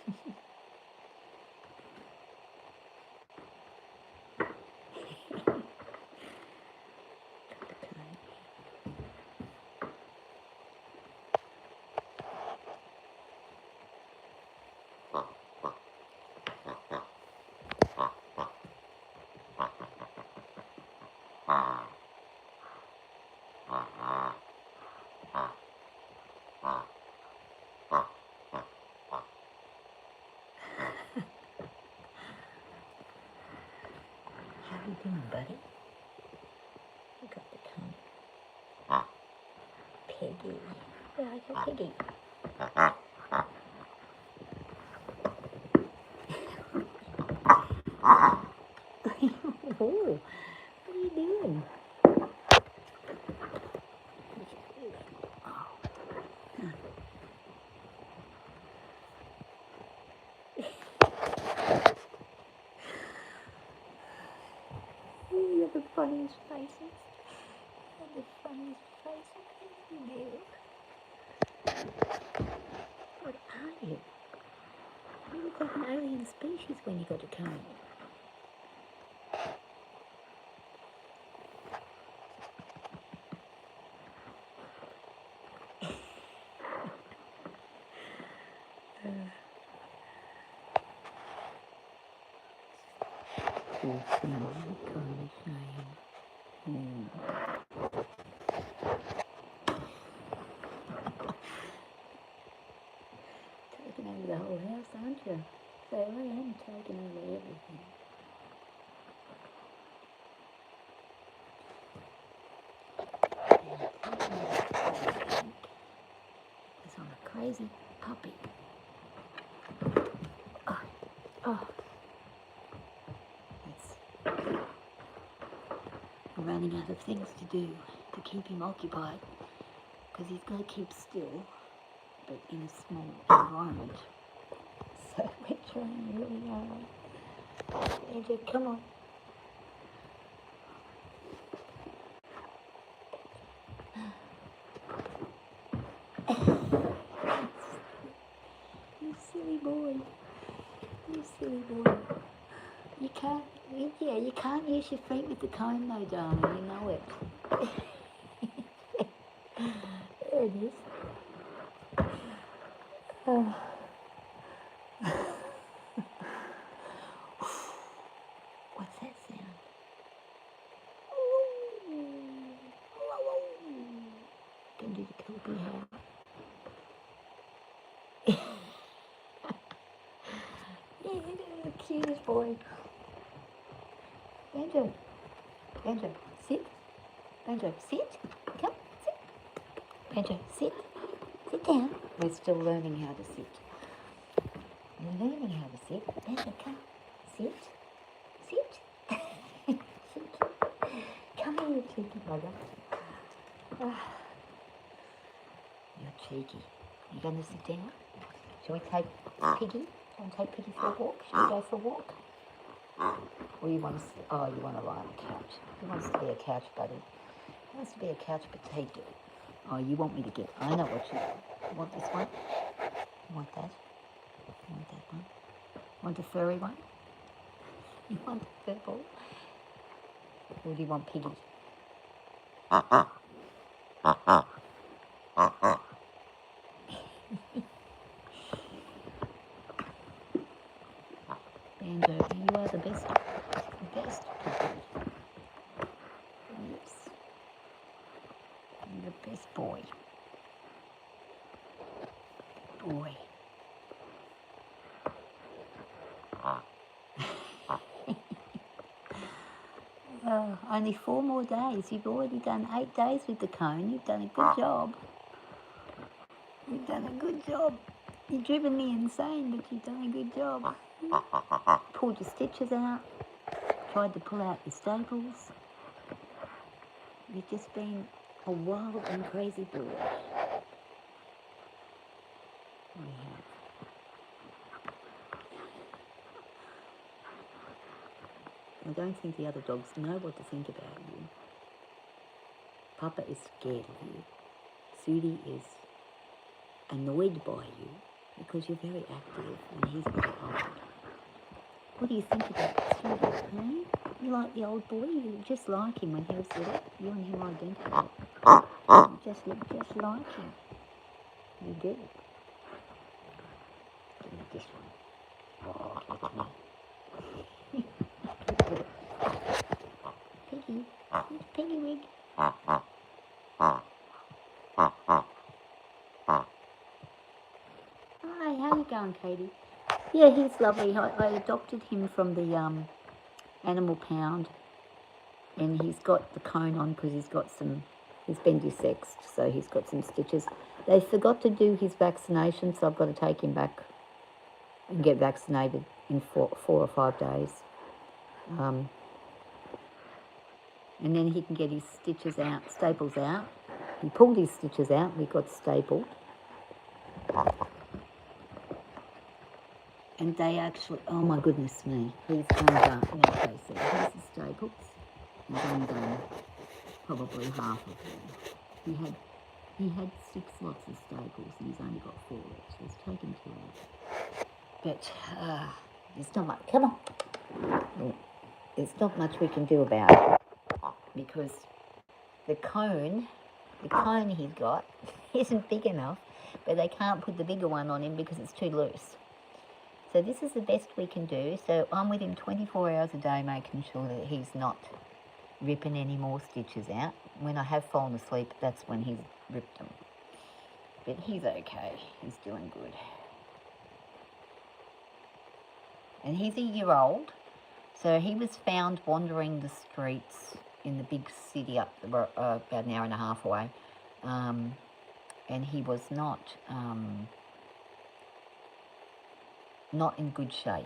How you doing, buddy? You got the cone. Piggy. Yeah, I got Piggy. Oh, what are you doing? You have the funniest faces. You have the funniest faces. You do. What are you? You look like an alien species when you got a cone. Taking over the whole house, aren't you? So I am taking over everything. Because I'm a crazy puppy. Oh. I'm running out of things to do to keep him occupied, because he's got to keep still, but in a small environment. So we're trying really hard. Banjo, come on. You silly boy. You silly boy. You can't use your feet with the cone though, darling, you know it. There it is. Oh. What's that sound? Can do the Kobe hair. Yeah, the cutest boy. Banjo, Banjo, sit. Banjo, sit. Come, sit. Banjo, sit. Sit down. We're still learning how to sit. We're learning how to sit. Banjo, come. Sit. Sit. Sit. Come here, you cheeky bugger. You're cheeky. You going to sit down? Shall we take Piggy? Shall we take Piggy for a walk? Shall we go for a walk? Or you want to? You want to lie on the couch. He wants to be a couch buddy. He wants to be a couch potato. Oh, you want me to get? I know what you want. You want this one? You want that? You want that one? You want the furry one? You want the purple? Or do you want Piggy? Banjo, you are the best puppy. Yes. You're the best boy. Boy. Only 4 more days. You've already done 8 days with the cone. You've done a good job. You've done a good job. You've driven me insane, but you've done a good job. Pulled your stitches out. Tried to pull out your staples. You've just been a wild and crazy boy. Yeah. I don't think the other dogs know what to think about you. Papa is scared of you. Sudi is annoyed by you. because you're very active and he's very old. What do you think about Sudi, eh? You like the old boy? You just like him when he was little. You and him are identical. You just look just like him. You do. Give me this one. Oh, give it to me. Piggy. It's Piggy Wig. Hi, how you going, Katie? Yeah, he's lovely. I adopted him from the animal pound, and he's got the cone on because he's been desexed, so he's got some stitches. They forgot to do his vaccination, so I've got to take him back and get vaccinated in 4 or 5 days. And then he can get his staples out. He pulled his stitches out, we got stapled. And they actually, oh my goodness me, he's undone, here's the staples. He's undone probably half of them. He had 6 lots of staples and he's only got 4 left, so he's taken 2 out. But there's not much, come on. There's not much we can do about it because the cone he's got isn't big enough, but they can't put the bigger one on him because it's too loose. So this is the best we can do. So I'm with him 24 hours a day, making sure that he's not ripping any more stitches out. When I have fallen asleep, that's when he's ripped them. But he's okay. He's doing good. And he's a year old. So he was found wandering the streets in the big city up about an hour and a half away. And he was not in good shape.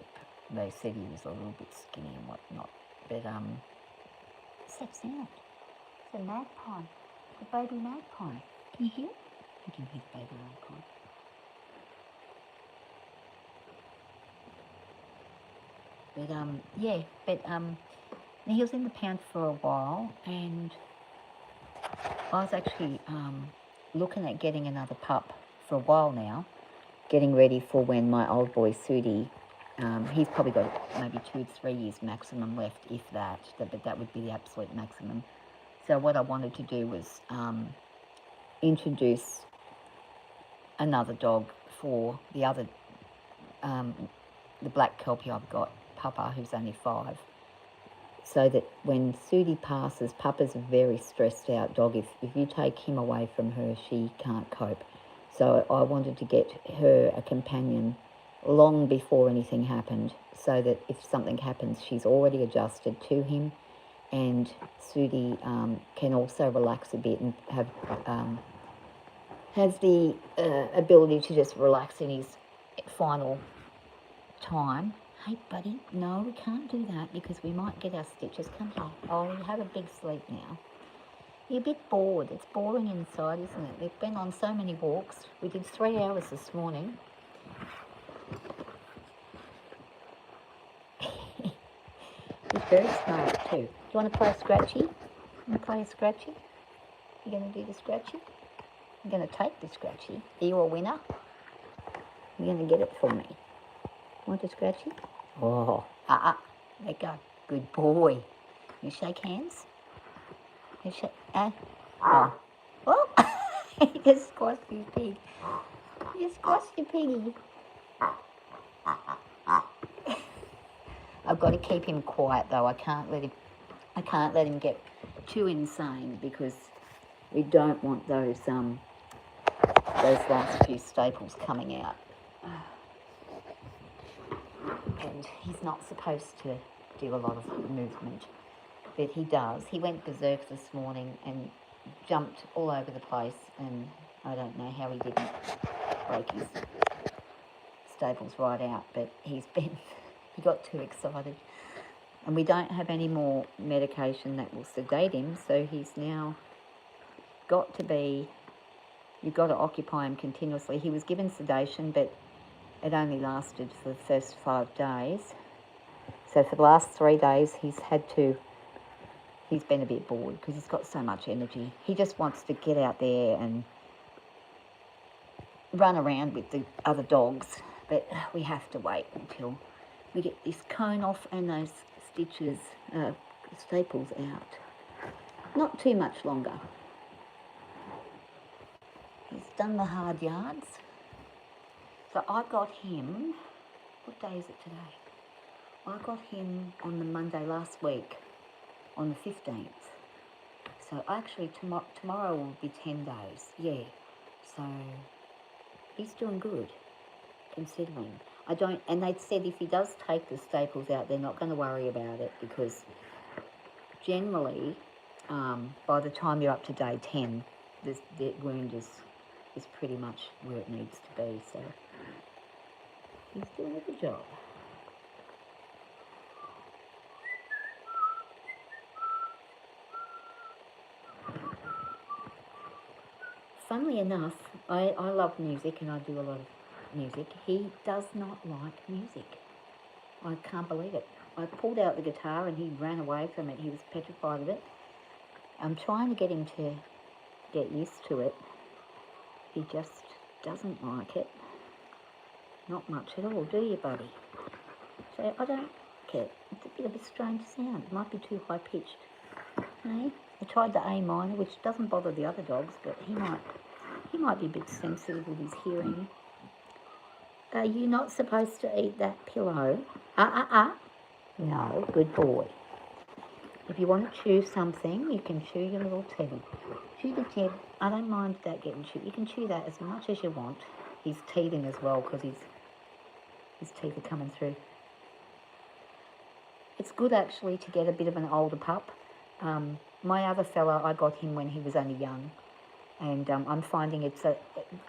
They said he was a little bit skinny and whatnot. But what's that sound? It's a magpie. It's a baby magpie. Can you hear it? You can hear the baby magpie. He was in the pound for a while, and I was actually looking at getting another pup for a while now, getting ready for when my old boy Sudi, he's probably got maybe 2 to 3 years maximum left, if that, but that would be the absolute maximum. So what I wanted to do was introduce another dog for the other, the black Kelpie I've got, Papa, who's only 5. So that when Sudi passes, Papa's a very stressed out dog. If you take him away from her, she can't cope. So I wanted to get her a companion long before anything happened, so that if something happens, she's already adjusted to him, and Sudi can also relax a bit and has the ability to just relax in his final time. Hey, buddy, no, we can't do that because we might get our stitches. Come here. Oh, you have a big sleep now. You're a bit bored. It's boring inside, isn't it? We've been on so many walks. We did 3 hours this morning. He's very smart too. Do you want to play a scratchy? You want to play a scratchy? You going to do the scratchy? I'm going to take the scratchy. Are you a winner? You're going to get it for me. Want a scratchy? Oh, there you go. Good boy. You shake hands? You shake, oh. You just squashed your pig. You squashed your piggy. I've got to keep him quiet though. I can't let him get too insane because we don't want those last few staples coming out. And he's not supposed to do a lot of movement, but he does. He went berserk this morning and jumped all over the place, and I don't know how he didn't break his staples right out, but he got too excited. And we don't have any more medication that will sedate him, so he's now you've got to occupy him continuously. He was given sedation, but it only lasted for the first 5 days. So for the last 3 days, he's been a bit bored because he's got so much energy. He just wants to get out there and run around with the other dogs, but we have to wait until we get this cone off and those stitches, staples out. Not too much longer. He's done the hard yards. So I got him, what day is it today? I got him on the Monday last week, on the 15th. So actually tomorrow will be 10 days, yeah. So he's doing good, considering. And they said if he does take the staples out, they're not going to worry about it because generally, by the time you're up to day 10, the wound is pretty much where it needs to be. So he's doing a good job. Funnily enough, I love music and I do a lot of music. He does not like music. I can't believe it. I pulled out the guitar and he ran away from it. He was petrified of it. I'm trying to get him to get used to it. He just doesn't like it. Not much at all, do you, buddy? So I don't get it. It's a bit of a strange sound. It might be too high pitched. Hey? I tried the A minor, which doesn't bother the other dogs, but he might be a bit sensitive with his hearing. Are you not supposed to eat that pillow? No, good boy. If you want to chew something, you can chew your little teeth. Chew the tip. I don't mind that getting chewed. You can chew that as much as you want. He's teething as well because his teeth are coming through. It's good actually to get a bit of an older pup. My other fella, I got him when he was only young. And I'm finding they're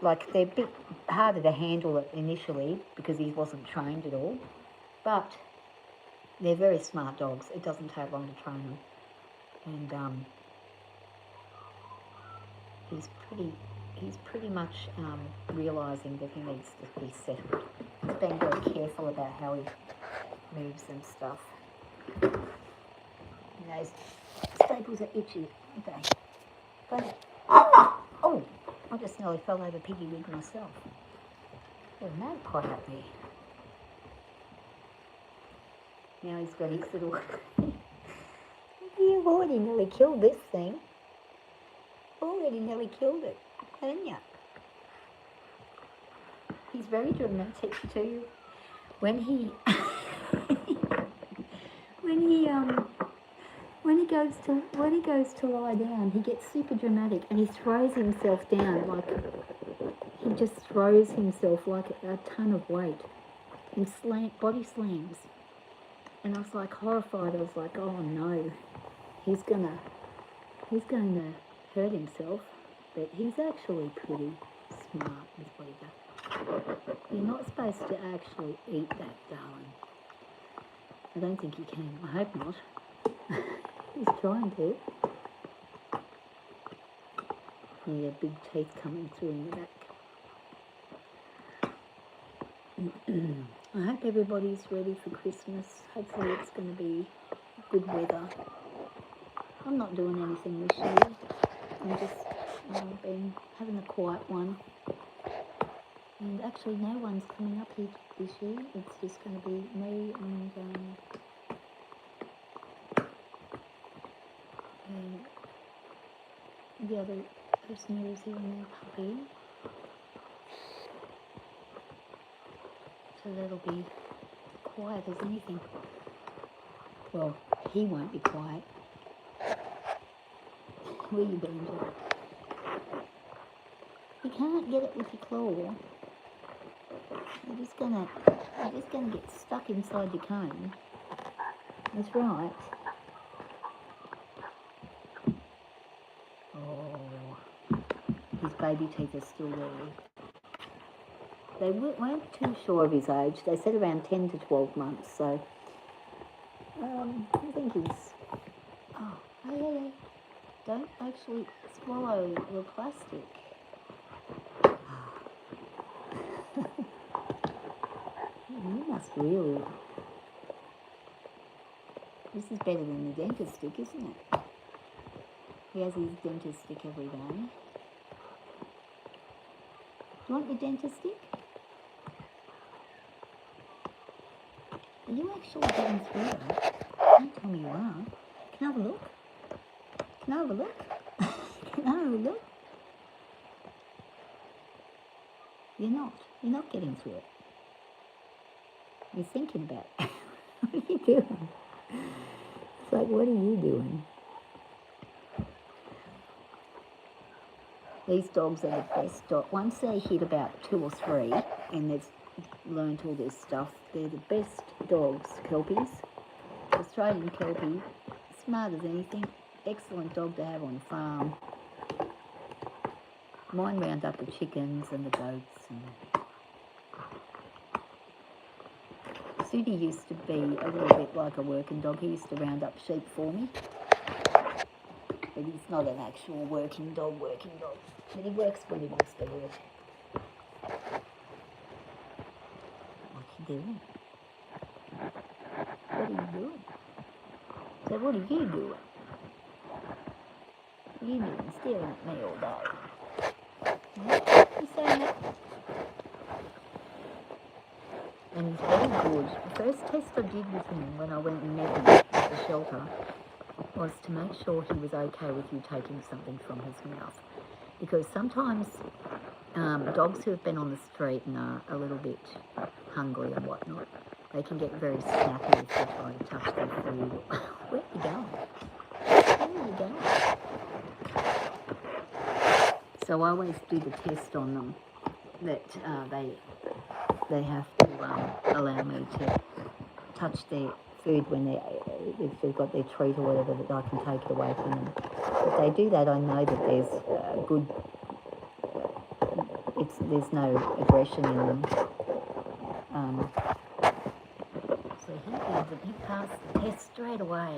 a bit harder to handle initially because he wasn't trained at all. But they're very smart dogs. It doesn't take long to train them. And he's pretty much realising that he needs to be settled. He's being very careful about how he moves and stuff. And those staples are itchy, aren't they? But, oh, I just nearly fell over Piggy Wig myself. There's a magpie up there. Now he's got his little... You've already nearly killed this thing. Already nearly killed it, haven't you? He's very dramatic too. When he goes to lie down, he gets super dramatic and he throws himself down like he just throws himself like a ton of weight and body slams. And I was like horrified. I was like, oh no, he's gonna hurt himself. But he's actually pretty smart with what he does. You're not supposed to actually eat that, darling. I don't think you can. I hope not. He's trying to. Yeah, big teeth coming through in the back. I hope everybody's ready for Christmas. Hopefully it's going to be good weather. I'm not doing anything this year. I'm just been having a quiet one. And actually no one's coming up here this year. It's just going to be me and the other person who is here and their puppy. So that'll be quiet as anything. Well, he won't be quiet. Where you Banjo? You can't get it with your claw. You're just gonna get stuck inside your cone. That's right. Oh, his baby teeth are still there. They weren't too sure of his age. They said around 10 to 12 months. So I think he's... Oh, hey. Don't actually swallow the plastic. You must really... This is better than the dentist stick, isn't it? He has his dentist stick every day. you want your dentist stick? Are you actually getting through that? Don't tell me you are. Can I have a look? Can I have a look? Can I have a look? You're not. You're not getting through it. You're thinking about it. What are you doing? It's like, what are you doing? These dogs are the best dog. Once they hit about 2 or 3 and they've learned all this stuff, they're the best dogs, Kelpies. Australian Kelpie, smart as anything. Excellent dog to have on a farm. Mine round up the chickens and the goats. And Sudi used to be a little bit like a working dog. He used to round up sheep for me. But he's not an actual working dog. But he works when he wants to work. What are you doing? What are you doing? So what are you doing? What are you doing? Staring at me all day. You saying that? And he's very good. The first test I did with him when I went and met him at the shelter was to make sure he was okay with you taking something from his mouth. Because sometimes dogs who have been on the street and are a little bit hungry and whatnot, they can get very snappy if you try to touch their food. Where are you going? Where are you going? So I always do the test on them that they have to allow me to touch their food when if they've got their treat or whatever, that I can take it away from them. If they do that, I know that there's there's no aggression in them. So he passed the test straight away,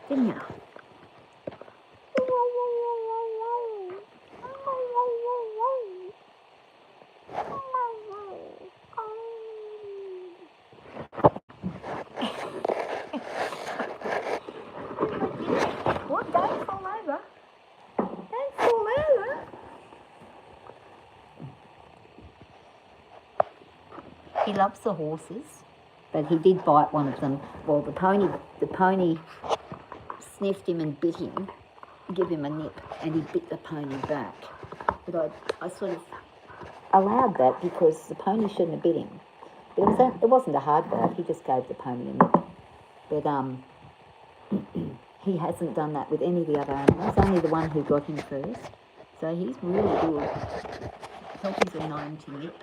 didn't you? What? Don't fall over. Don't fall over. He loves the horses, but he did bite one of them. Well, the pony sniffed him and bit him, give him a nip, and he bit the pony back. But I sort of allowed that because the pony shouldn't have bit him. It wasn't a hard bite, he just gave the pony a nip. But he hasn't done that with any of the other animals, only the one who got him first. So he's really good. Kelpies are known to nip.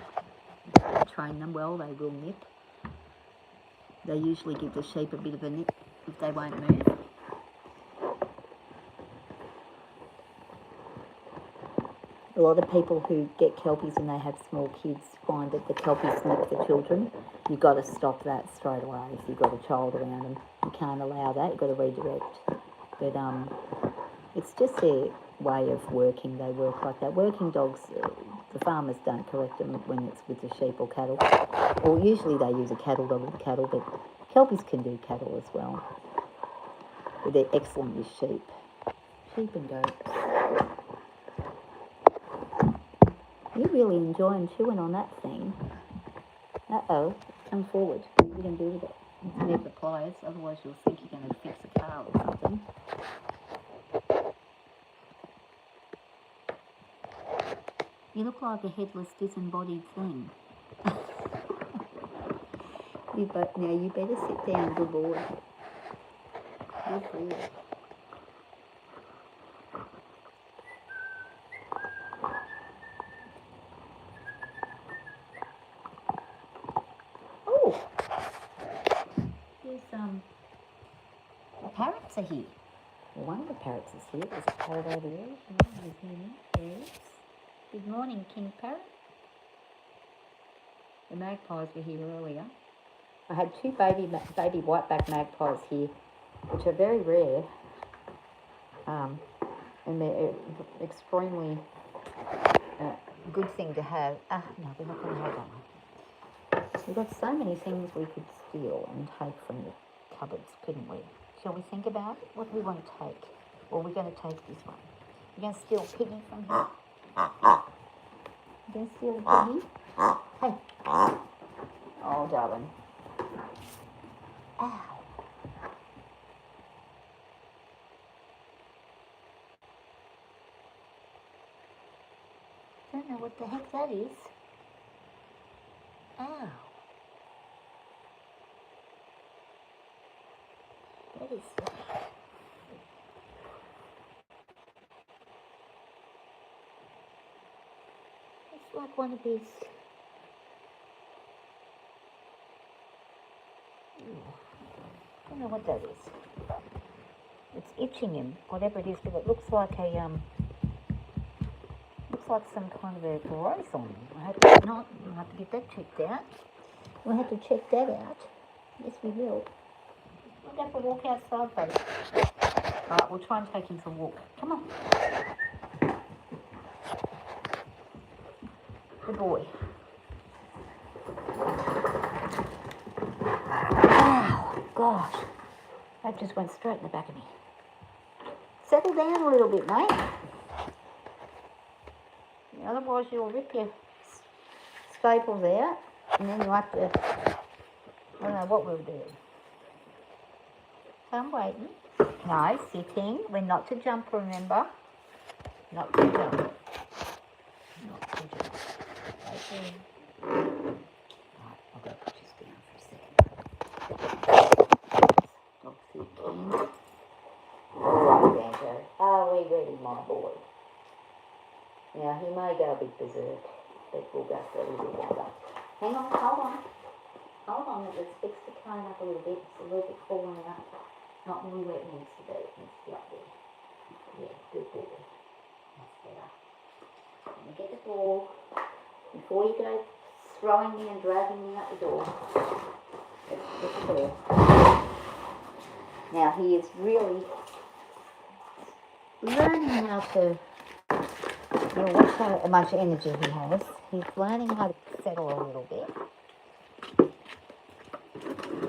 Train them well, they will nip. They usually give the sheep a bit of a nip if they won't move. A lot of people who get Kelpies when they have small kids find that the Kelpies nip the children. You've got to stop that straight away if you've got a child around them. You can't allow that, you've got to redirect. But it's just their way of working. They work like that. Working dogs, the farmers don't correct them when it's with the sheep or cattle. Or usually they use a cattle dog with cattle, but Kelpies can do cattle as well. But they're excellent with sheep. Sheep and goats. You're really enjoying chewing on that thing. Uh-oh, come forward. What are you going to do with it? Need the pliers, otherwise you'll think you're going to fix a car or something. You look like a headless, disembodied thing. Now you better sit down, good boy. Good for you. Oh, there's the parrots are here. Well, one of the parrots is here. There's a parrot over there. Yes. Good morning, King Parrot. The magpies were here earlier. I had 2 baby whiteback magpies here, which are very rare, and they're extremely good thing to have. No, we're not going to have that one. We've got so many things we could steal and take from the cupboards, couldn't we? Shall we think about it? What do we want to take? Or we're going to take this one. We're going to steal Piggy from here. Can you steal the piggy? Hey. Oh, darling. Ow. I don't know what the heck that is. Ow. What is that? It's like one of these. I don't know what that is. It's itching him, whatever it is, but it looks like some kind of a growth on him. I hope it's not. We'll have to get that checked out. We'll have to check that out. Yes, we will. We'll go for a walk outside, baby. Alright, we'll try and take him for a walk. Come on. Good boy. Ow, gosh. That just went straight in the back of me. Settle down a little bit, mate. Otherwise you'll rip your staples out and then you'll have to, I don't know what we'll do. So I'm waiting. No, sitting. We're not to jump, remember? Not to jump. Not to jump. Okay. Right, I'll go put this down for a second. Dog food can. Alright, Banjo. Are we ready, my boy? Now, he may go a bit berserk, but we'll go for a little bit longer. Hang on, hold on. Hold on, let's fix the cone up a little bit. It's a little bit falling up. Not really where it needs to be. It needs to be up there. Yeah, good boy. That's better. Let me get the ball. Before you go throwing me and dragging me out the door, let's get the ball. Now, he is really learning how to... watch how much energy he has. He's learning how to settle a little bit.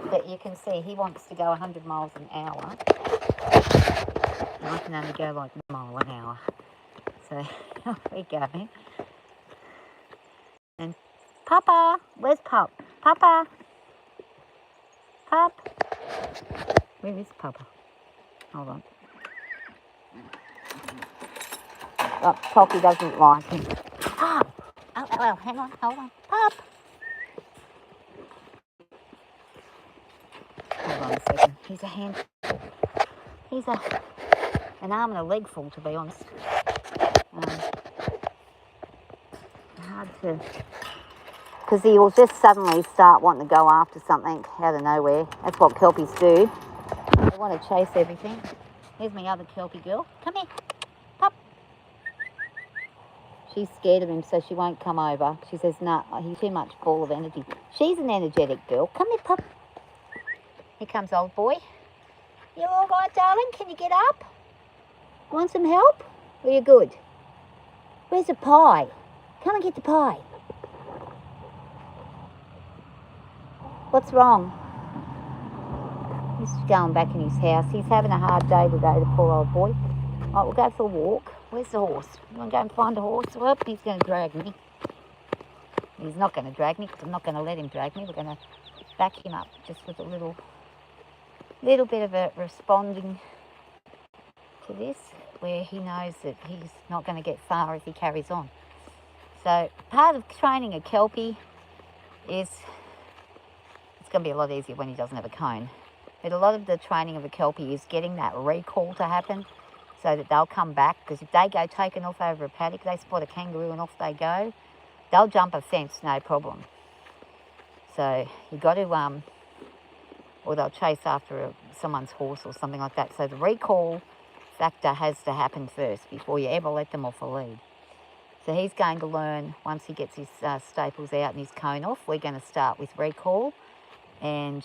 But you can see he wants to go 100 miles an hour. And I can only go like a mile an hour. So, off we go. And Papa! Where's Pup? Papa! Pup! Where is Papa? Hold on. Oh, Poppy doesn't like him. Oh, hang on, hold on. Pup! Hold on a second. He's a handful. He's an arm and a leg full, to be honest. Hard to... Because he will just suddenly start wanting to go after something out of nowhere. That's what Kelpies do. They want to chase everything. Here's my other Kelpie girl. Come here. Pup. She's scared of him, so she won't come over. She says, nah, he's too much full of energy. She's an energetic girl. Come here, Pup. Here comes old boy. You all right, darling? Can you get up? Want some help? Or you good? Where's the pie? Come and get the pie. What's wrong? He's going back in his house. He's having a hard day today, the poor old boy. Right, we'll go for a walk. Where's the horse? You want to go and find a horse? Well, he's going to drag me. He's not going to drag me because I'm not going to let him drag me. We're going to back him up just with a little bit of a responding to this, where he knows that he's not going to get far if he carries on. So part of training a Kelpie is, it's going to be a lot easier when he doesn't have a cone. But a lot of the training of a Kelpie is getting that recall to happen so that they'll come back. Because if they go taking off over a paddock, they spot a kangaroo and off they go, they'll jump a fence, no problem. So you've got to, or they'll chase after someone's horse or something like that. So the recall factor has to happen first before you ever let them off a lead. So he's going to learn, once he gets his staples out and his cone off, we're going to start with recall. And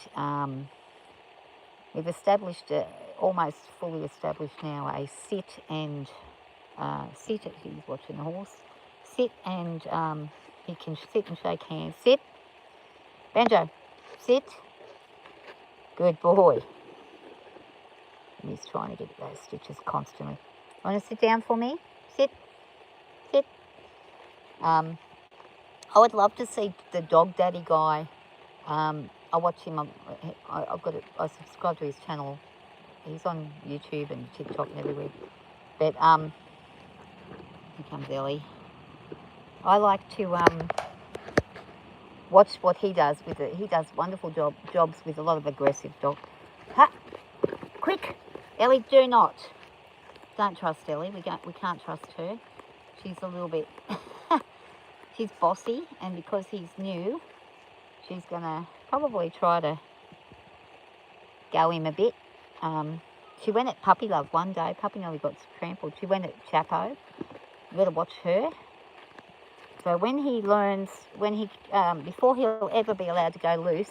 we've established, almost fully established now, a sit and, he's watching the horse, sit and he can sit and shake hands. Sit. Banjo, sit. Good boy. And he's trying to get those stitches constantly. Want to sit down for me? Sit. Sit. I would love to see the Dog Daddy guy. I watch him. I subscribe to his channel. He's on YouTube and TikTok and everywhere. But here comes Ellie. I like to watch what he does with it. He does wonderful jobs with a lot of aggressive dogs. Ha! Quick, Ellie, do not. Don't trust Ellie. We can't trust her. She's a little bit. She's bossy, and because he's new, she's gonna probably try to go him a bit. She went at Puppy Love one day. Puppy nearly got trampled. She went at Chapo. You better watch her. So when he learns, before he'll ever be allowed to go loose,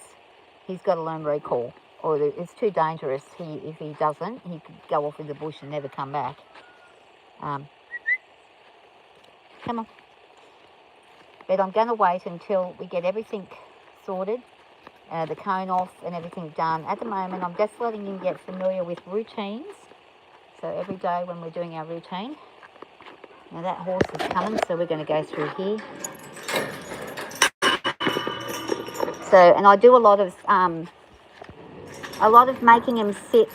he's got to learn recall, or it's too dangerous. If he doesn't, he could go off in the bush and never come back. Come on. But I'm going to wait until we get everything sorted, the cone off and everything done. At the moment, I'm just letting him get familiar with routines. So every day when we're doing our routine. Now that horse is coming, so we're going to go through here. So, and I do a lot of making him sit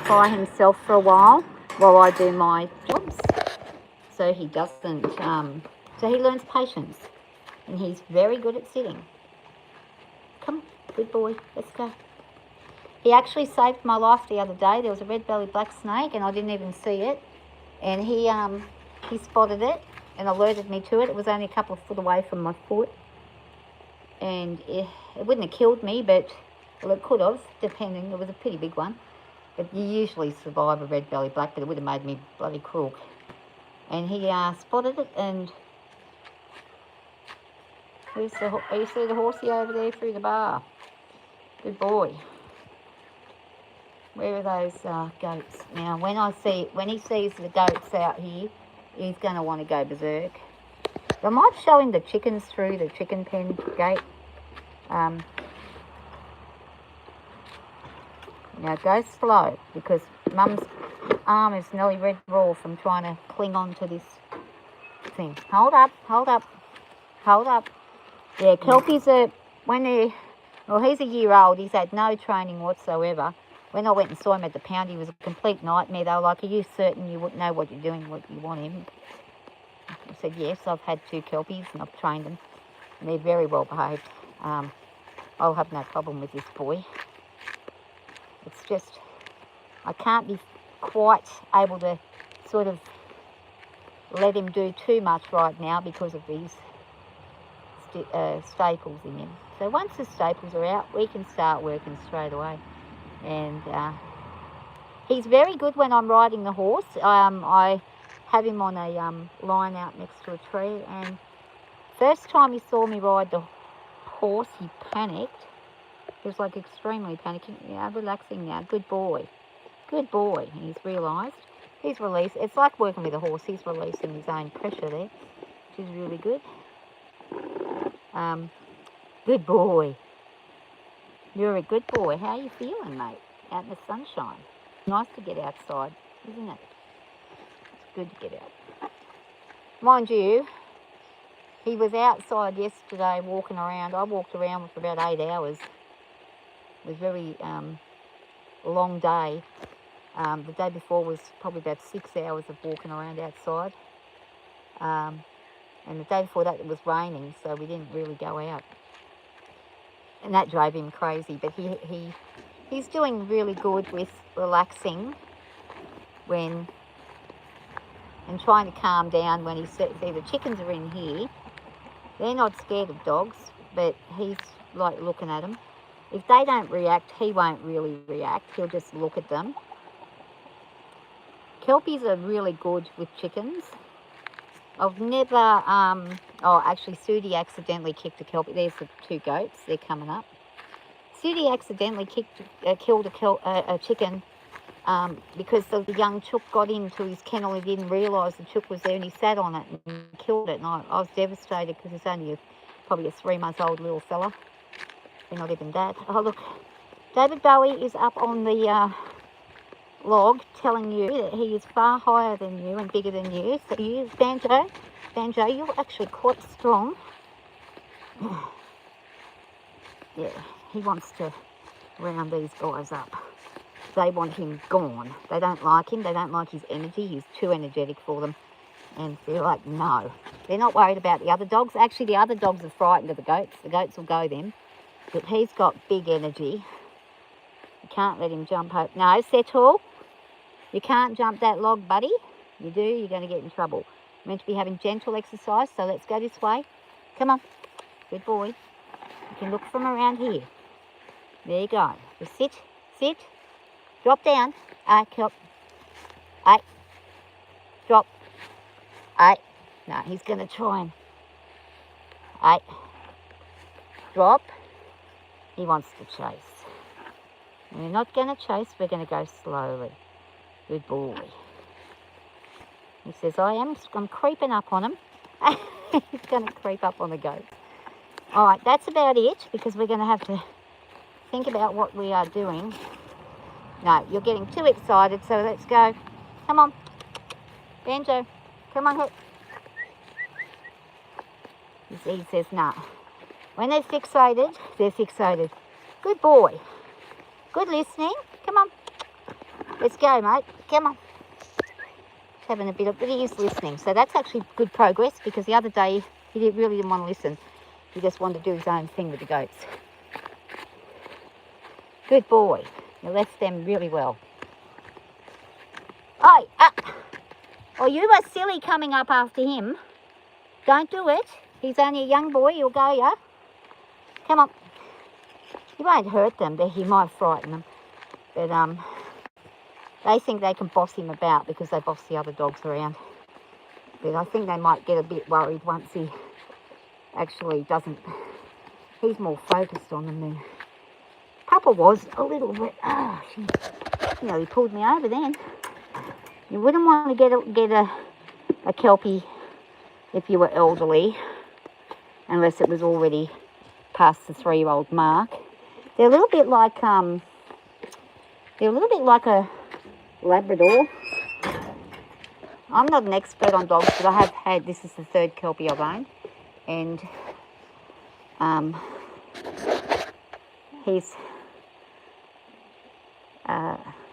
by himself for a while I do my jobs. So he doesn't, so he learns patience, and he's very good at sitting. Come on, good boy, let's go. He actually saved my life the other day. There was a red-bellied black snake, and I didn't even see it, and he spotted it and alerted me to it. It was only a couple of foot away from my foot, and it wouldn't have killed me, but well, it could have, depending. It was a pretty big one, but you usually survive a red-bellied black, but it would have made me bloody crook. And he spotted it, and you see the horsey over there through the bar. Good boy. Where are those goats? Now, when he sees the goats out here, he's going to want to go berserk. I might show him the chickens through the chicken pen gate. Now, go slow, because Mum's arm is nearly red raw from trying to cling on to this thing. Hold up, hold up, hold up. Yeah, Kelpies are, he's a year old. He's had no training whatsoever. When I went and saw him at the pound, he was a complete nightmare. They were like, are you certain you wouldn't know what you're doing, what you want him? I said, yes, I've had 2 Kelpies and I've trained them. And they're very well behaved. I'll have no problem with this boy. It's just, I can't be quite able to sort of let him do too much right now because of these staples in him. So once the staples are out, we can start working straight away. And he's very good when I'm riding the horse. I have him on a line out next to a tree, and first time he saw me ride the horse, he panicked. He was like extremely panicking. Yeah, relaxing now. Good boy. Good boy. He's realised. He's released. It's like working with a horse. He's releasing his own pressure there, which is really good. Good boy. You're a good boy. How are you feeling, mate? Out in the sunshine. Nice to get outside, isn't it? It's good to get out. Mind you, he was outside yesterday walking around. I walked around for about 8 hours. It was a very long day. The day before was probably about 6 hours of walking around outside. And the day before that it was raining, so we didn't really go out. And that drove him crazy, but he's doing really good with relaxing and trying to calm down when he sees the chickens are in here. They're not scared of dogs, but he's like looking at them. If they don't react, he won't really react. He'll just look at them. Kelpies are really good with chickens. I've never, actually Sudi accidentally kicked a Kelpie. There's the 2 goats, they're coming up. Sudi accidentally killed a chicken because the young chook got into his kennel. He didn't realise the chook was there, and he sat on it and killed it. And I was devastated because it's only probably a 3-month-old little fella. They're not even that. Oh, look, David Bowie is up on the log telling you that he is far higher than you and bigger than you. So you, Banjo, you're actually quite strong. Yeah, he wants to round these guys up. They want him gone. They don't like him. They don't like his energy. He's too energetic for them. And they're like, no. They're not worried about the other dogs. Actually, the other dogs are frightened of the goats. The goats will go then. But he's got big energy. You can't let him jump over. No, Settle. You can't jump that log, buddy. You do, you're going to get in trouble. We're meant to be having gentle exercise, so let's go this way. Come on. Good boy. You can look from around here. There you go. Just sit, sit. Drop down. Kelp. Drop. No, he's going to try and... Drop. He wants to chase. We're not going to chase, we're going to go slowly. Good boy. He says, I'm creeping up on him. He's going to creep up on the goat. All right, that's about it, because we're going to have to think about what we are doing. No, you're getting too excited, so let's go. Come on. Banjo, come on, hit. He says, nah. When they're fixated, they're fixated. Good boy. Good listening. Come on. Let's go, mate. Come on. Having a bit of, but he is listening. So that's actually good progress, because the other day he really didn't want to listen. He just wanted to do his own thing with the goats. Good boy. You left them really well. Oh, you were silly coming up after him. Don't do it. He's only a young boy. He'll go, yeah? Come on. He won't hurt them, but he might frighten them. But they think they can boss him about because they boss the other dogs around. But I think they might get a bit worried once he actually doesn't. He's more focused on them than Papa was a little bit. Oh, he pulled me over then. You wouldn't want to get a Kelpie if you were elderly, unless it was already past the 3-year-old mark. They're a little bit like a Labrador. I'm not an expert on dogs, but I have had, this is the 3rd Kelpie I've owned, and he's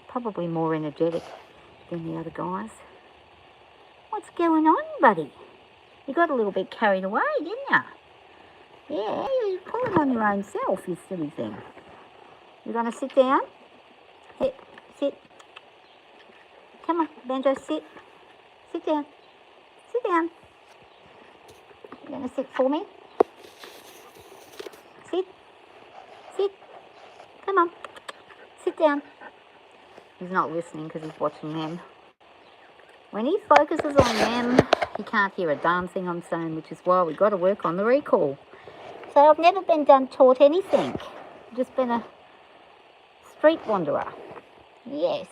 probably more energetic than the other guys. What's going on, buddy? You got a little bit carried away, didn't you? Yeah, you're pulling on your own self, you silly thing. You going to sit down? Sit. Come on, Banjo, sit. Sit down. Sit down. You're going to sit for me? Sit. Come on. Sit down. He's not listening because he's watching them. When he focuses on them, he can't hear a darn thing I'm saying, which is why we've got to work on the recall. So I've never been taught anything. I've just been a street wanderer. Yes.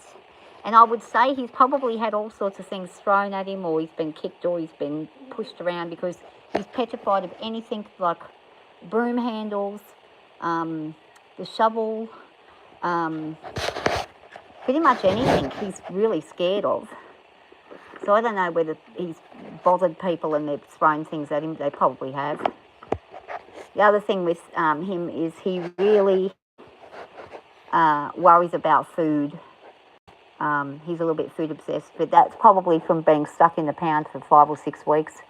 And I would say he's probably had all sorts of things thrown at him, or he's been kicked, or he's been pushed around, because he's petrified of anything like broom handles, the shovel, pretty much anything he's really scared of. So I don't know whether he's bothered people and they've thrown things at him. They probably have. The other thing with him is he really worries about food. He's a little bit food obsessed, but that's probably from being stuck in the pound for 5 or 6 weeks.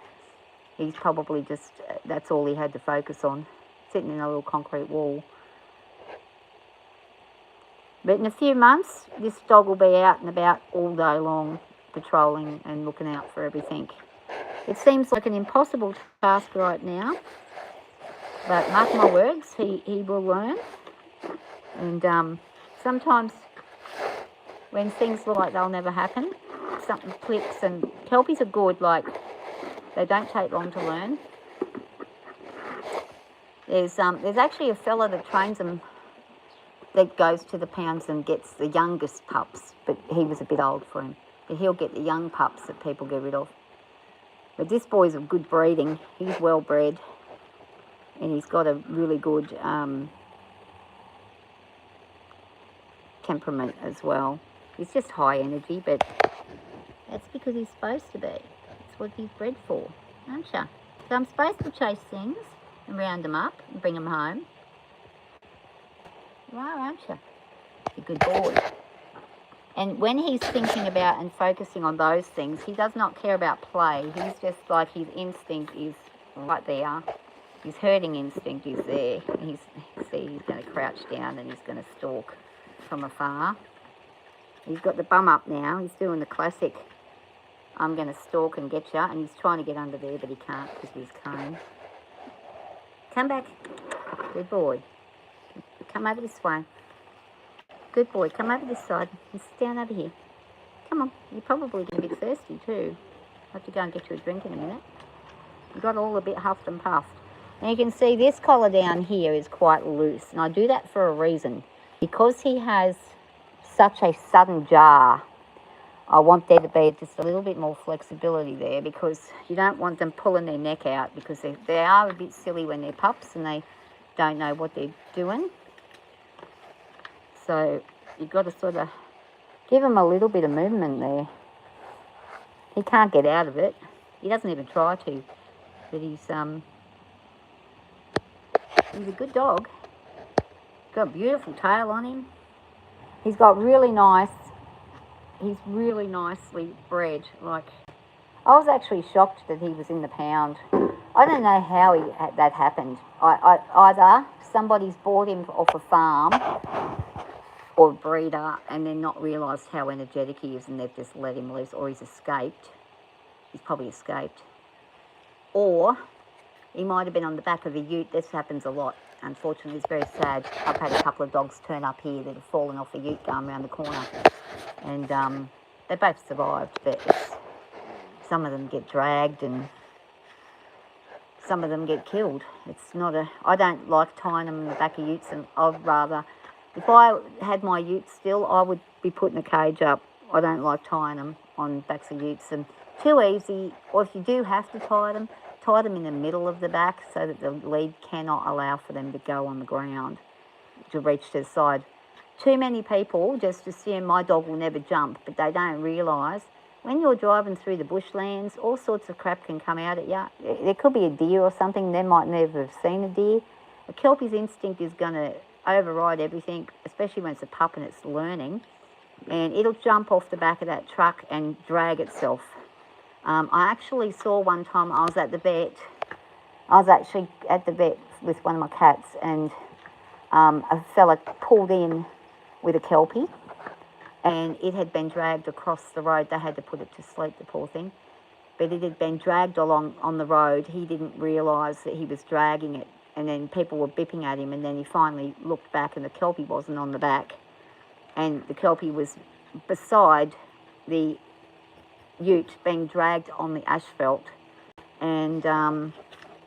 He's probably just, that's all he had to focus on, sitting in a little concrete wall. But in a few months, this dog will be out and about all day long, patrolling and looking out for everything. It seems like an impossible task right now, but mark my words, he will learn. And sometimes when things look like they'll never happen, something clicks, and Kelpies are good, like, they don't take long to learn. There's actually a fella that trains them, that goes to the pounds and gets the youngest pups, but he was a bit old for him. But he'll get the young pups that people get rid of. But this boy's of good breeding. He's well bred, and he's got a really good temperament as well. He's just high energy, but that's because he's supposed to be. That's what he's bred for, aren't you? So I'm supposed to chase things, and round them up and bring them home. You are, aren't you? You're a good boy. And when he's thinking about and focusing on those things, he does not care about play. He's just like, his instinct is right there. His herding instinct is there. He's going to crouch down and he's going to stalk from afar. He's got the bum up now. He's doing the classic, I'm going to stalk and get you. And he's trying to get under there, but he can't because of his comb. Come back. Good boy. Come over this way. Good boy. Come over this side and sit down over here. Come on. You're probably getting a bit thirsty too. I'll have to go and get you a drink in a minute. You got all a bit huffed and puffed. And you can see this collar down here is quite loose. And I do that for a reason. Because he has such a sudden jar, I want there to be just a little bit more flexibility there, because you don't want them pulling their neck out, because they are a bit silly when they're pups and they don't know what they're doing. So you've got to sort of give him a little bit of movement there. He can't get out of it. He doesn't even try to. But he's a good dog. Got a beautiful tail on him. He's really nicely bred. Like, I was actually shocked that he was in the pound. I don't know how that happened. Either somebody's bought him off a farm or a breeder and then not realised how energetic he is and they've just let him loose, or he's escaped. He's probably escaped. Or he might have been on the back of a ute. This happens a lot. Unfortunately, it's very sad. I've had a couple of dogs turn up here that have fallen off a ute going around the corner. And they both survived, but some of them get dragged and some of them get killed. I don't like tying them in the back of utes, and I'd rather, if I had my ute still, I would be putting a cage up. I don't like tying them on backs of utes, and too easy. Or if you do have to tie them in the middle of the back so that the lead cannot allow for them to go on the ground to reach to the side. Too many people just assume my dog will never jump, but they don't realise when you're driving through the bushlands, all sorts of crap can come out at you. There could be a deer or something. They might never have seen a deer. A Kelpie's instinct is going to override everything, especially when it's a pup and it's learning, and it'll jump off the back of that truck and drag itself. I actually saw one time, I was actually at the vet with one of my cats, and a fella pulled in with a Kelpie, and it had been dragged across the road. They had to put it to sleep, the poor thing. But it had been dragged along on the road. He didn't realise that he was dragging it, and then people were bipping at him, and then he finally looked back and the Kelpie wasn't on the back, and the Kelpie was beside the ute being dragged on the asphalt, and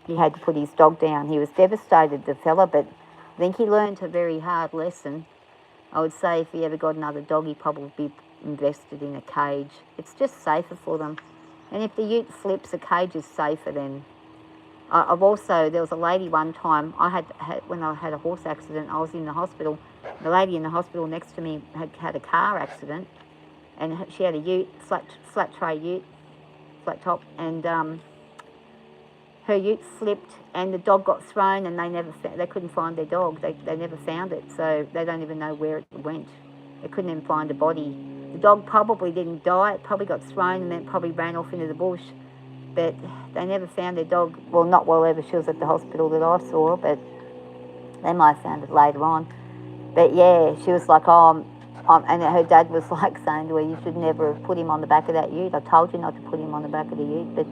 he had to put his dog down. He was devastated, the fella, but I think he learned a very hard lesson. I would say if he ever got another dog, he'd probably be invested in a cage. It's just safer for them. And if the ute flips, a cage is safer then. There was a lady one time, when I had a horse accident, I was in the hospital. The lady in the hospital next to me had a car accident, and she had a ute, flat tray ute, flat top, and her ute slipped and the dog got thrown, and they couldn't find their dog. They never found it, so they don't even know where it went. They couldn't even find a body. The dog probably didn't die. It probably got thrown and then probably ran off into the bush. But they never found their dog. Well, not while ever she was at the hospital that I saw, but they might have found it later on. But yeah, she was like, and her dad was like saying to her, you should never have put him on the back of that ute. I told you not to put him on the back of the ute. But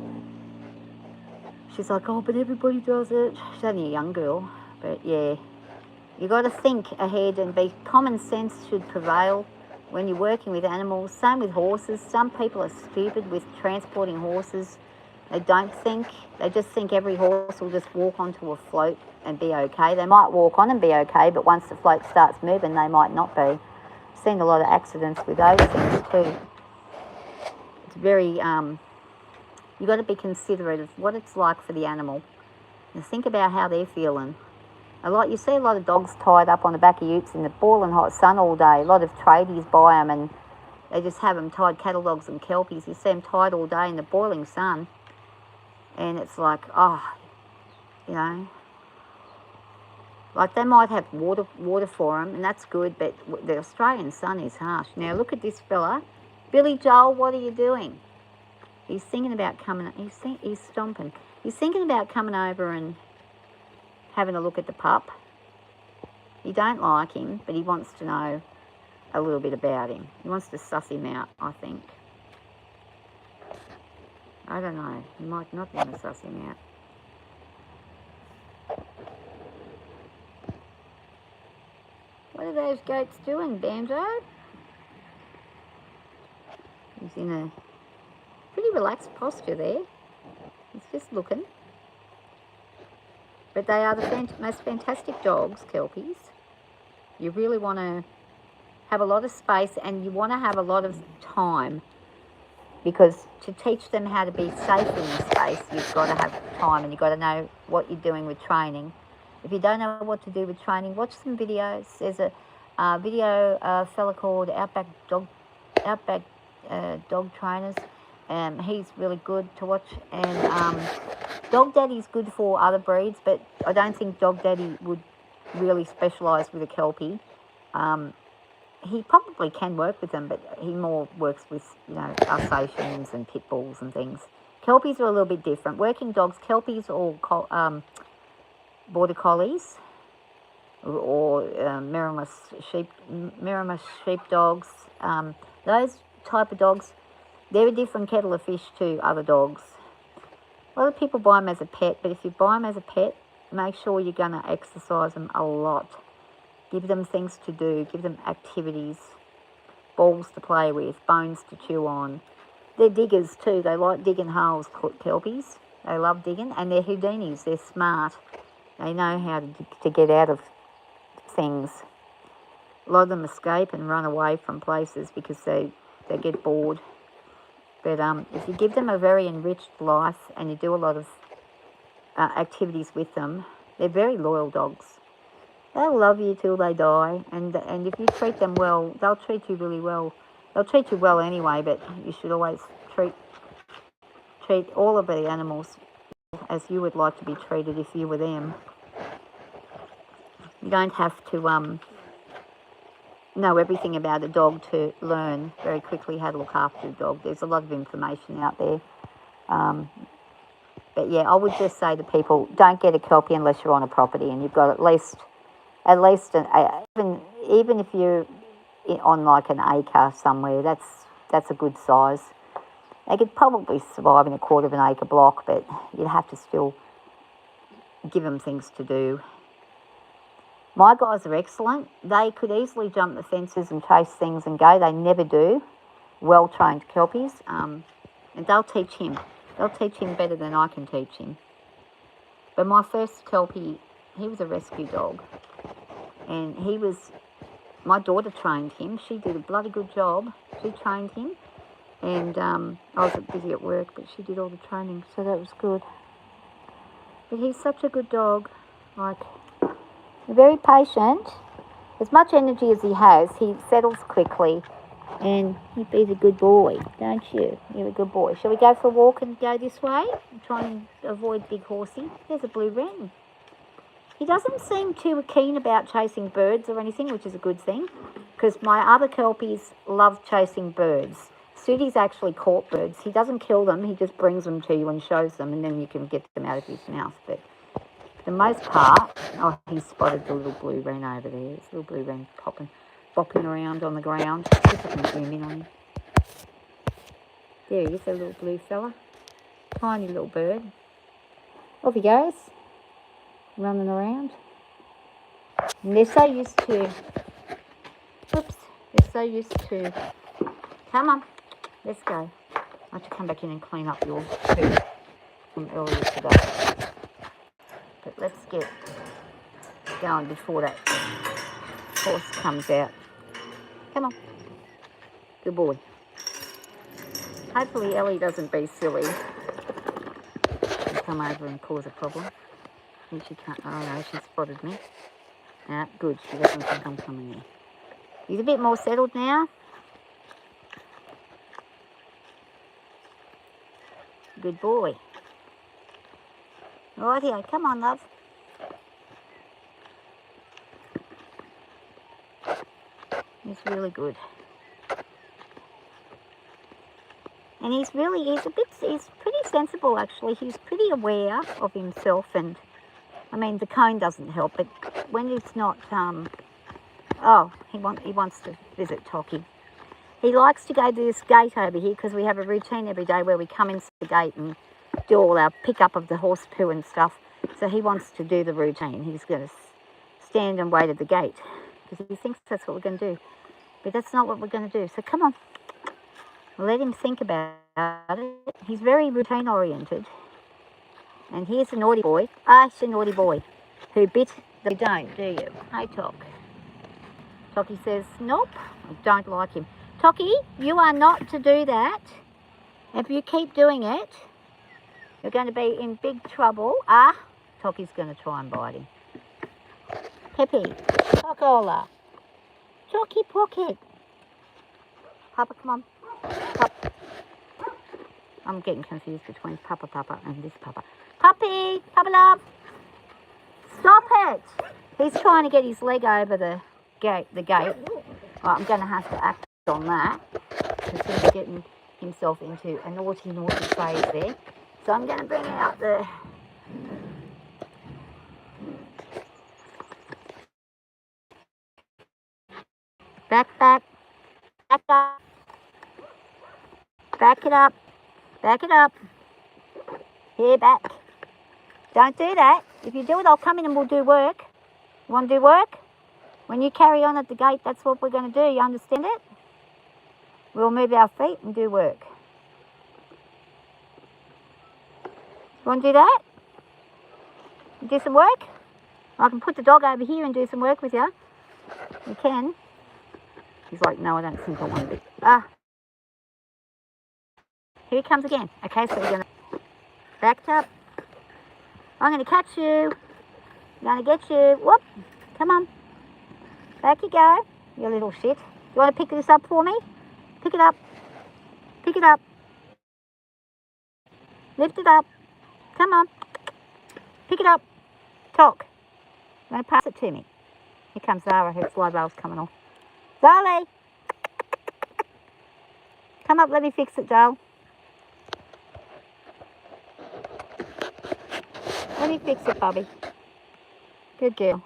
she's like, but everybody does it. She's only a young girl. But yeah, you got to think ahead, and common sense should prevail when you're working with animals. Same with horses. Some people are stupid with transporting horses. They don't think. They just think every horse will just walk onto a float and be okay. They might walk on and be okay, but once the float starts moving, they might not be. I've seen a lot of accidents with those things too. It's very, you've got to be considerate of what it's like for the animal and think about how they're feeling. You see a lot of dogs tied up on the back of utes in the boiling hot sun all day. A lot of tradies buy them and they just have them tied, cattle dogs and Kelpies. You see them tied all day in the boiling sun. And it's like, Like they might have water for them, and that's good, but the Australian sun is harsh. Now look at this fella. Billy Joel, what are you doing? He's thinking about coming, he's stomping. He's thinking about coming over and having a look at the pup. You don't like him, but he wants to know a little bit about him. He wants to suss him out, I think. I don't know. He might not want to suss him out. What are those goats doing, Banjo? He's in a pretty relaxed posture there. He's just looking. But they are the most fantastic dogs, Kelpies. You really want to have a lot of space, and you want to have a lot of time, because to teach them how to be safe in the space, you've got to have time, and you've got to know what you're doing with training. If you don't know what to do with training, watch some videos. There's a fella called Outback Dog Trainers. He's really good to watch. And Dog Daddy's good for other breeds, but I don't think Dog Daddy would really specialise with a Kelpie. He probably can work with them, but he more works with, Alsatians and Pit Bulls and things. Kelpies are a little bit different. Working dogs, Kelpies or Border Collies or Miramis sheepdogs. Those type of dogs, they're a different kettle of fish to other dogs. A lot of people buy them as a pet, but if you buy them as a pet, make sure you're going to exercise them a lot. Give them things to do, give them activities, balls to play with, bones to chew on. They're diggers too. They like digging holes, Kelpies. They love digging, and they're Houdinis. They're smart. They know how to get out of things. A lot of them escape and run away from places because they get bored. But if you give them a very enriched life and you do a lot of activities with them, they're very loyal dogs. They'll love you till they die, and if you treat them well, they'll treat you really well. They'll treat you well anyway, but you should always treat all of the animals as you would like to be treated if you were them. You don't have to know everything about a dog to learn very quickly how to look after a dog. There's a lot of information out there. But yeah, I would just say to people, don't get a Kelpie unless you're on a property and you've got at least even if you're on like an acre somewhere, that's a good size. They could probably survive in a quarter of an acre block, but you'd have to still give them things to do. My guys are excellent. They could easily jump the fences and chase things and go. They never do. Well-trained Kelpies. And they'll teach him. They'll teach him better than I can teach him. But my first Kelpie, he was a rescue dog. And my daughter trained him. She did a bloody good job. She trained him. And I was busy at work, but she did all the training, so that was good. But he's such a good dog. Like, very patient. As much energy as he has, he settles quickly. And he'd be a good boy, don't you? You're a good boy. Shall we go for a walk and go this way? And try and avoid Big Horsey. There's a blue wren. He doesn't seem too keen about chasing birds or anything, which is a good thing, because my other Kelpies love chasing birds. Sudi's actually caught birds. He doesn't kill them. He just brings them to you and shows them, and then you can get them out of his mouth. But for the most part, oh, he spotted the little blue wren over there. This little blue wren bopping around on the ground. See if I can zoom in on him. There he is, a little blue fella. Tiny little bird. Off he goes, running around. And they're so used to, come on, let's go. I have to come back in and clean up your food from earlier today. But let's get going before that horse comes out. Come on. Good boy. Hopefully Ellie doesn't be silly and come over and cause a problem. I think she can't. Oh no, she spotted me. Good. She doesn't think I'm coming in. He's a bit more settled now. Good boy. Right here. Come on, love. really good. And he's pretty sensible actually. He's pretty aware of himself, and I mean the cone doesn't help, but when he's not, he wants to visit Toki. He likes to go to this gate over here because we have a routine every day where we come into the gate and do all our pickup of the horse poo and stuff. So he wants to do the routine. He's going to stand and wait at the gate because he thinks that's what we're going to do. But that's not what we're going to do. So come on. Let him think about it. He's very routine oriented. And here's a naughty boy. It's a naughty boy who bit the... You don't, do you? Hey, Tok. Toki says, nope, I don't like him. Toki, you are not to do that. If you keep doing it, you're going to be in big trouble. Toki's going to try and bite him. Peppy, Tokola, Toki Pocket. Papa, come on. Papa. I'm getting confused between Papa and this Papa. Puppy, Papa love. Stop it. He's trying to get his leg over the gate. Right, I'm going to have to act on that because he's getting himself into a naughty phase there. So I'm going to bring out the... Back up. Back it up. Back it up. Here, back. Don't do that. If you do it, I'll come in and we'll do work. You want to do work? When you carry on at the gate, that's what we're going to do. You understand it? We'll move our feet and do work. You want to do that? You do some work? I can put the dog over here and do some work with you. You can. He's like, no, I don't think I want to. Here he comes again. Okay, so we're going to back up. I'm going to catch you. I'm going to get you. Whoop. Come on. Back you go. You little shit. You want to pick this up for me? Pick it up. Pick it up. Lift it up. Come on. Pick it up. Talk. You want to pass it to me? Here comes Zara. Her fly rail's coming off. Darlie. Come up. Let me fix it, Joel. Let me fix it, Bobby. Good girl.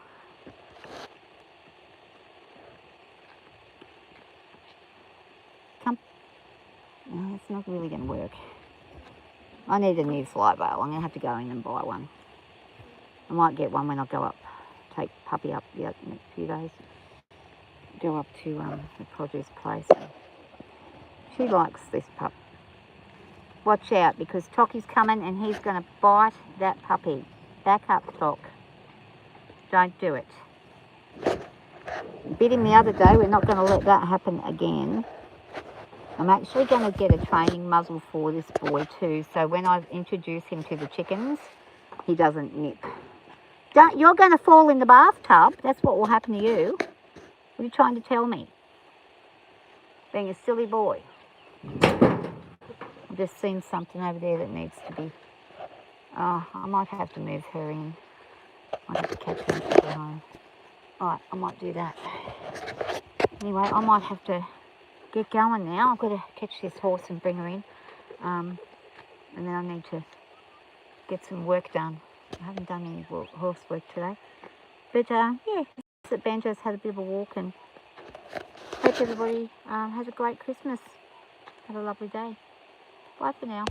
Come. No, it's not really going to work. I need a new fly veil. I'm going to have to go in and buy one. I might get one when I go up, take Puppy up the next few days. Go up to the produce place. She likes this pup. Watch out because Toki's coming and he's going to bite that puppy. Back up, Tok. Don't do it. Bit him the other day. We're not going to let that happen again. I'm actually going to get a training muzzle for this boy too, so when I introduce him to the chickens, he doesn't nip. You're going to fall in the bathtub. That's what will happen to you. What are you trying to tell me? Being a silly boy. I've just seen something over there that needs to be... I might have to move her in. I have to catch her and take her home. Alright, I might do that. Anyway, I might have to get going now. I've got to catch this horse and bring her in. And then I need to get some work done. I haven't done any horse work today. But, yeah, Banjo's had a bit of a walk, and hope everybody has a great Christmas. Have a lovely day. Bye for now.